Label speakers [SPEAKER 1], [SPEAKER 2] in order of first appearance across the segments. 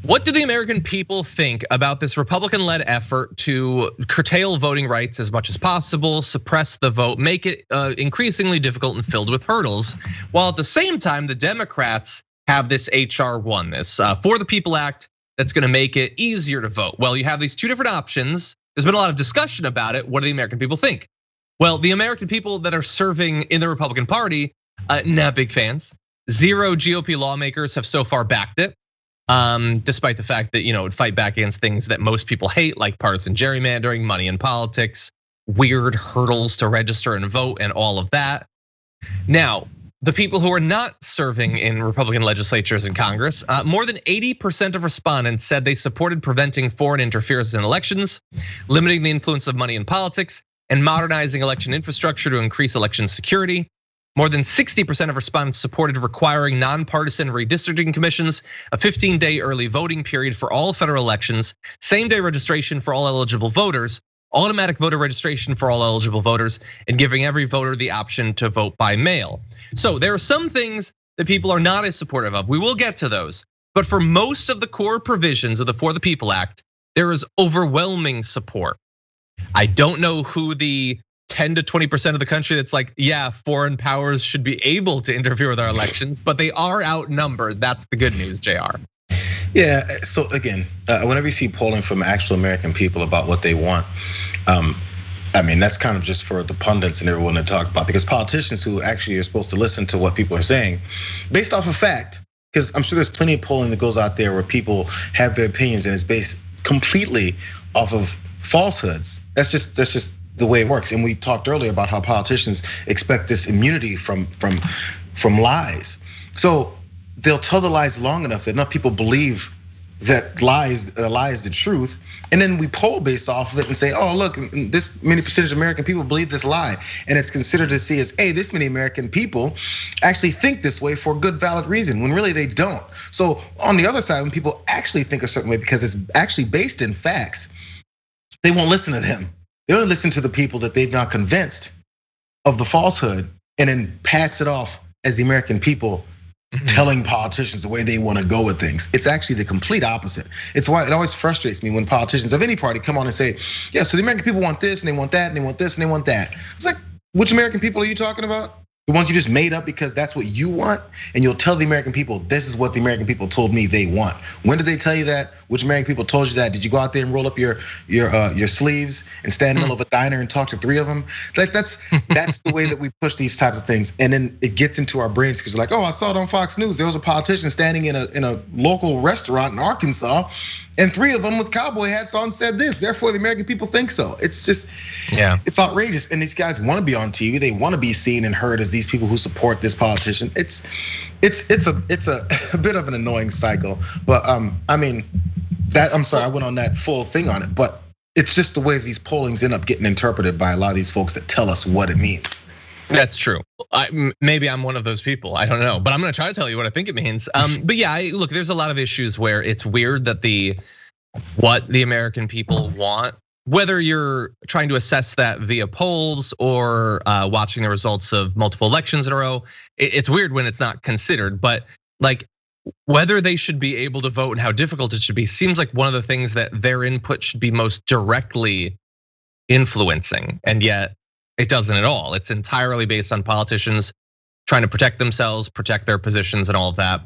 [SPEAKER 1] What do the American people think about this Republican-led effort to curtail voting rights as much as possible, suppress the vote, make it increasingly difficult and filled with hurdles, while at the same time the Democrats have this HR 1, this For the People Act that's gonna make it easier to vote? Well, you have these two different options. There's been a lot of discussion about it. What do the American people think? Well, the American people that are serving in the Republican Party, not big fans. 0 GOP lawmakers have so far backed it. Despite the fact that it would fight back against things that most people hate, like partisan gerrymandering, money in politics, weird hurdles to register and vote, and all of that. Now, the people who are not serving in Republican legislatures and Congress, more than 80% of respondents said they supported preventing foreign interference in elections, limiting the influence of money in politics, and modernizing election infrastructure to increase election security. More than 60% of respondents supported requiring nonpartisan redistricting commissions, a 15-day early voting period for all federal elections, same-day registration for all eligible voters, automatic voter registration for all eligible voters, and giving every voter the option to vote by mail. So there are some things that people are not as supportive of. We will get to those. But for most of the core provisions of the For the People Act, there is overwhelming support. I don't know who the 10 to 20% of the country that's like, yeah, foreign powers should be able to interfere with our elections, but they are outnumbered. That's the good news, JR.
[SPEAKER 2] Yeah, so again, whenever you see polling from actual American people about what they want, I mean, that's kind of just for the pundits and everyone to talk about, because politicians who actually are supposed to listen to what people are saying, based off of fact, because I'm sure there's plenty of polling that goes out there where people have their opinions and it's based completely off of falsehoods. That's just the way it works. And we talked earlier about how politicians expect this immunity from lies. So they'll tell the lies long enough that enough people believe that lie is the truth. And then we poll based off of it and say, oh, look, this many percentage of American people believe this lie. And it's considered to see as, hey, this many American people actually think this way for a good, valid reason, when really they don't. So on the other side, when people actually think a certain way because it's actually based in facts, they won't listen to them. They only listen to the people that they've now convinced of the falsehood and then pass it off as the American people telling politicians the way they want to go with things. It's actually the complete opposite. It's why it always frustrates me when politicians of any party come on and say, yeah, so the American people want this and they want that and they want this and they want that. It's like, which American people are you talking about? The ones you just made up because that's what you want, and you'll tell the American people, this is what the American people told me they want. When did they tell you that? Which American people told you that? Did you go out there and roll up your sleeves and stand in the middle of a diner and talk to 3 of them? Like that's the way that we push these types of things, and then it gets into our brains because you're like, oh, I saw it on Fox News. There was a politician standing in a local restaurant in Arkansas, and 3 of them with cowboy hats on said this. Therefore, the American people think so. It's just, it's outrageous. And these guys want to be on TV. They want to be seen and heard as these people who support this politician. It's a bit of an annoying cycle. But I mean, I'm sorry, I went on that full thing on it. But it's just the way these pollings end up getting interpreted by a lot of these folks that tell us what it means.
[SPEAKER 1] That's true. Maybe I'm one of those people. I don't know, but I'm going to try to tell you what I think it means. But yeah, look, there's a lot of issues where it's weird that what the American people want, whether you're trying to assess that via polls or watching the results of multiple elections in a row, it's weird when it's not considered. But like whether they should be able to vote and how difficult it should be seems like one of the things that their input should be most directly influencing, and yet it doesn't at all. It's entirely based on politicians trying to protect themselves, protect their positions and all of that.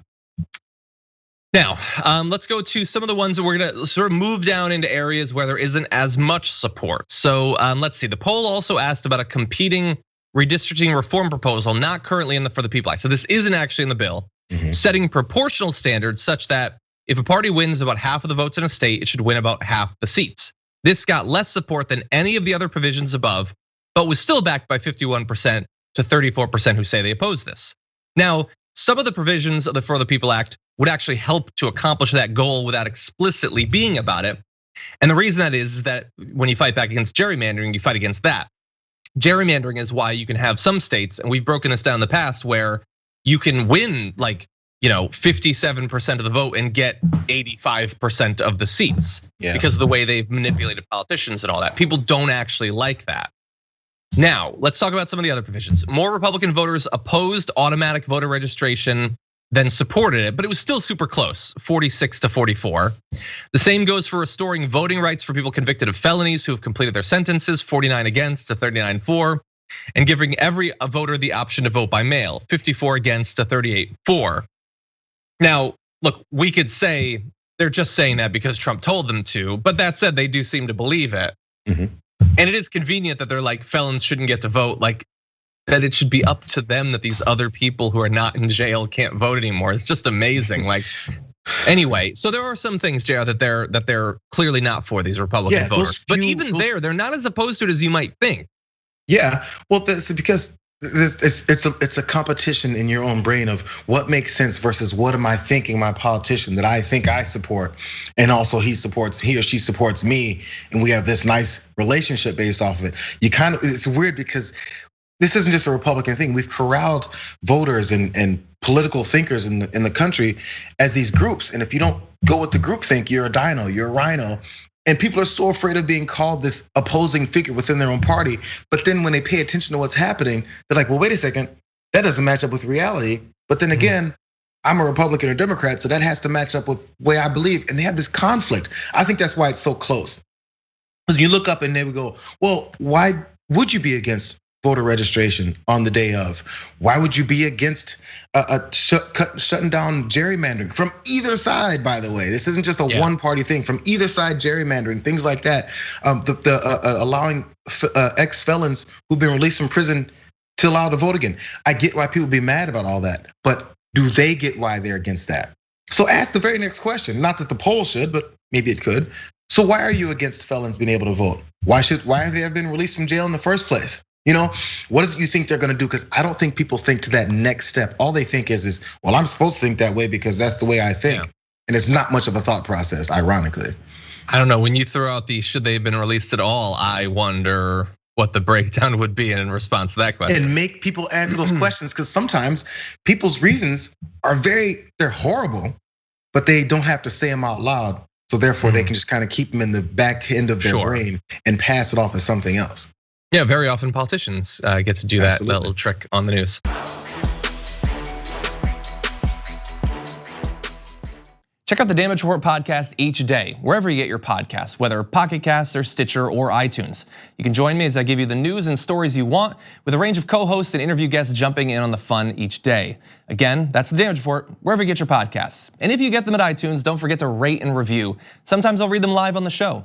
[SPEAKER 1] Now, let's go to some of the ones that we're gonna sort of move down into areas where there isn't as much support. So let's see, the poll also asked about a competing redistricting reform proposal, not currently in the For the People Act. So this isn't actually in the bill, setting proportional standards such that if a party wins about half of the votes in a state, it should win about half the seats. This got less support than any of the other provisions above, but was still backed by 51% to 34% who say they oppose this. Now, some of the provisions of the For the People Act would actually help to accomplish that goal without explicitly being about it. And the reason that is that when you fight back against gerrymandering, you fight against that. Gerrymandering is why you can have some states, and we've broken this down in the past, where you can win like 57% of the vote and get 85% of the seats because of the way they've manipulated politicians and all that. People don't actually like that. Now, let's talk about some of the other provisions. More Republican voters opposed automatic voter registration then supported it, but it was still super close, 46 to 44. The same goes for restoring voting rights for people convicted of felonies who have completed their sentences, 49 against to 39 for, and giving every voter the option to vote by mail, 54 against to 38 for. Now, look, we could say they're just saying that because Trump told them to, but that said, they do seem to believe it. And it is convenient that they're like, felons shouldn't get to vote, like that it should be up to them that these other people who are not in jail can't vote anymore. It's just amazing. Like, anyway, so there are some things, JR, that they're clearly not for, these Republican voters. But even they're not as opposed to it as you might think.
[SPEAKER 2] Yeah, well, that's because it's a competition in your own brain of what makes sense versus what am I thinking my politician that I think I support, and also he or she supports me, and we have this nice relationship based off of it. It's weird because this isn't just a Republican thing. We've corralled voters and political thinkers in the country as these groups, and if you don't go with the groupthink, you're a dino, you're a rhino. And people are so afraid of being called this opposing figure within their own party. But then when they pay attention to what's happening, they're like, well, wait a second, that doesn't match up with reality. But then again, I'm a Republican or Democrat, so that has to match up with the way I believe. And they have this conflict. I think that's why it's so close. Because you look up and they would go, well, why would you be against voter registration on the day of? Why would you be against shutting down gerrymandering from either side? By the way, this isn't just a one-party thing. From either side, gerrymandering, things like that. Allowing ex-felons who've been released from prison to allow to vote again. I get why people be mad about all that, but do they get why they're against that? So ask the very next question. Not that the poll should, but maybe it could. So why are you against felons being able to vote? Why have they been released from jail in the first place? You know, what is it you think they're gonna do? Because I don't think people think to that next step. All they think is, well, I'm supposed to think that way because that's the way I think. And it's not much of a thought process, ironically.
[SPEAKER 1] I don't know, when you throw out the should they have been released at all, I wonder what the breakdown would be in response to that question.
[SPEAKER 2] And make people answer those questions, because sometimes people's reasons are they're horrible, but they don't have to say them out loud. So therefore they can just kind of keep them in the back end of their brain and pass it off as something else.
[SPEAKER 1] Yeah, very often politicians get to do that little trick on the news.
[SPEAKER 3] Check out the Damage Report podcast each day, wherever you get your podcasts, whether Pocket Casts or Stitcher or iTunes. You can join me as I give you the news and stories you want, with a range of co-hosts and interview guests jumping in on the fun each day. Again, that's the Damage Report, wherever you get your podcasts. And if you get them at iTunes, don't forget to rate and review. Sometimes I'll read them live on the show.